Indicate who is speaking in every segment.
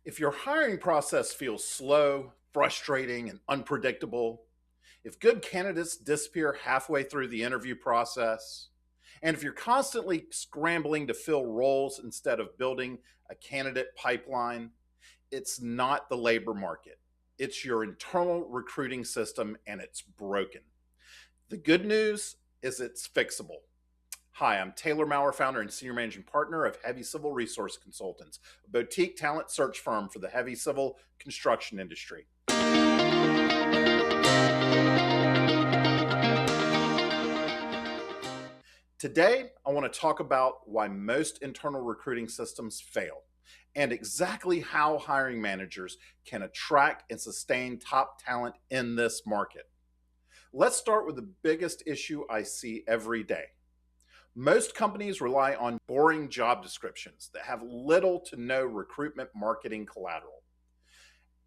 Speaker 1: If your hiring process feels slow, frustrating, and unpredictable, if good candidates disappear halfway through the interview process, and if you're constantly scrambling to fill roles instead of building a candidate pipeline, it's not the labor market. It's your internal recruiting system and it's broken. The good news is it's fixable. Hi, I'm Taylor Maurer, founder and senior managing partner of Heavy Civil Resource Consultants, a boutique talent search firm for the heavy civil construction industry. Today, I want to talk about why most internal recruiting systems fail and exactly how hiring managers can attract and sustain top talent in this market. Let's start with the biggest issue I see every day. Most companies rely on boring job descriptions that have little to no recruitment marketing collateral.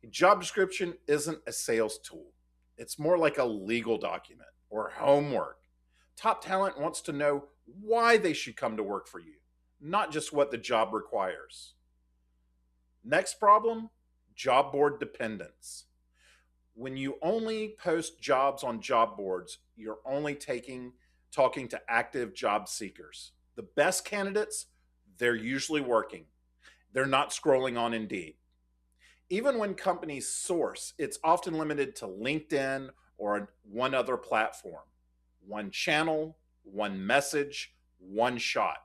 Speaker 1: A job description isn't a sales tool, it's more like a legal document or homework. Top talent wants to know why they should come to work for you, not just what the job requires. Next problem, job board dependence. When you only post jobs on job boards, you're only talking to active job seekers. The best candidates, they're usually working. They're not scrolling on Indeed. Even when companies source, it's often limited to LinkedIn or one other platform. One channel, one message, one shot.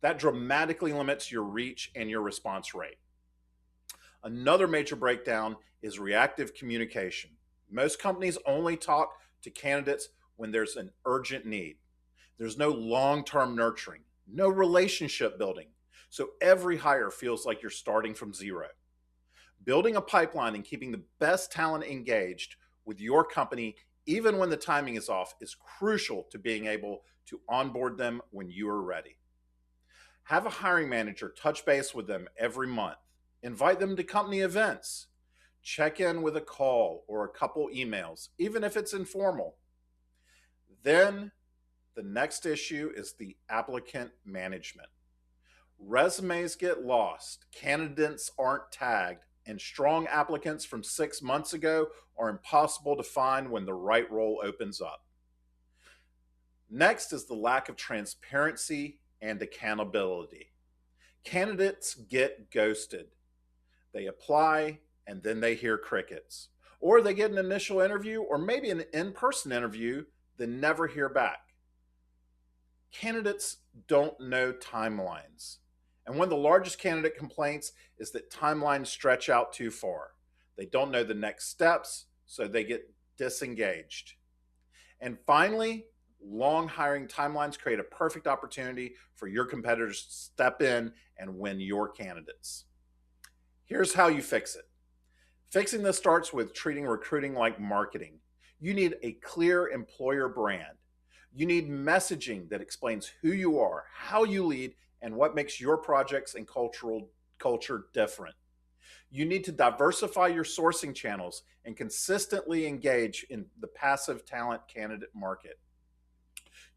Speaker 1: That dramatically limits your reach and your response rate. Another major breakdown is reactive communication. Most companies only talk to candidates when there's an urgent need. There's no long-term nurturing, no relationship building. So every hire feels like you're starting from zero. Building a pipeline and keeping the best talent engaged with your company, even when the timing is off, is crucial to being able to onboard them when you are ready. Have a hiring manager touch base with them every month. Invite them to company events. Check in with a call or a couple emails, even if it's informal. Then the next issue is the applicant management. Resumes get lost, candidates aren't tagged, and strong applicants from 6 months ago are impossible to find when the right role opens up. Next is the lack of transparency and accountability. Candidates get ghosted. They apply and then they hear crickets. Or they get an initial interview or maybe an in-person interview, then never hear back. Candidates don't know timelines. And one of the largest candidate complaints is that timelines stretch out too far. They don't know the next steps, so they get disengaged. And finally, long hiring timelines create a perfect opportunity for your competitors to step in and win your candidates. Here's how you fix it. Fixing this starts with treating recruiting like marketing. You need a clear employer brand. You need messaging that explains who you are, how you lead, and what makes your projects and culture different. You need to diversify your sourcing channels and consistently engage in the passive talent candidate market.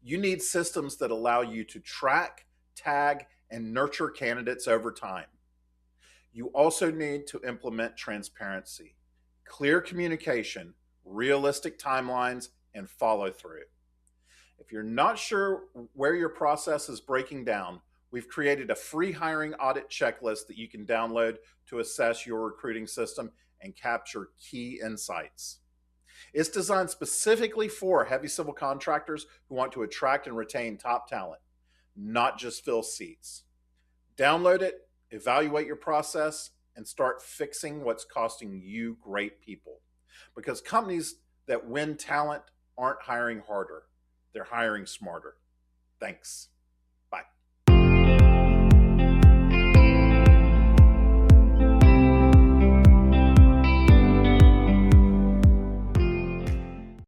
Speaker 1: You need systems that allow you to track, tag, and nurture candidates over time. You also need to implement transparency, clear communication, realistic timelines, and follow through. If you're not sure where your process is breaking down, we've created a free hiring audit checklist that you can download to assess your recruiting system and capture key insights. It's designed specifically for heavy civil contractors who want to attract and retain top talent, not just fill seats. Download it, evaluate your process, and start fixing what's costing you great people. Because companies that win talent aren't hiring harder, they're hiring smarter. Thanks.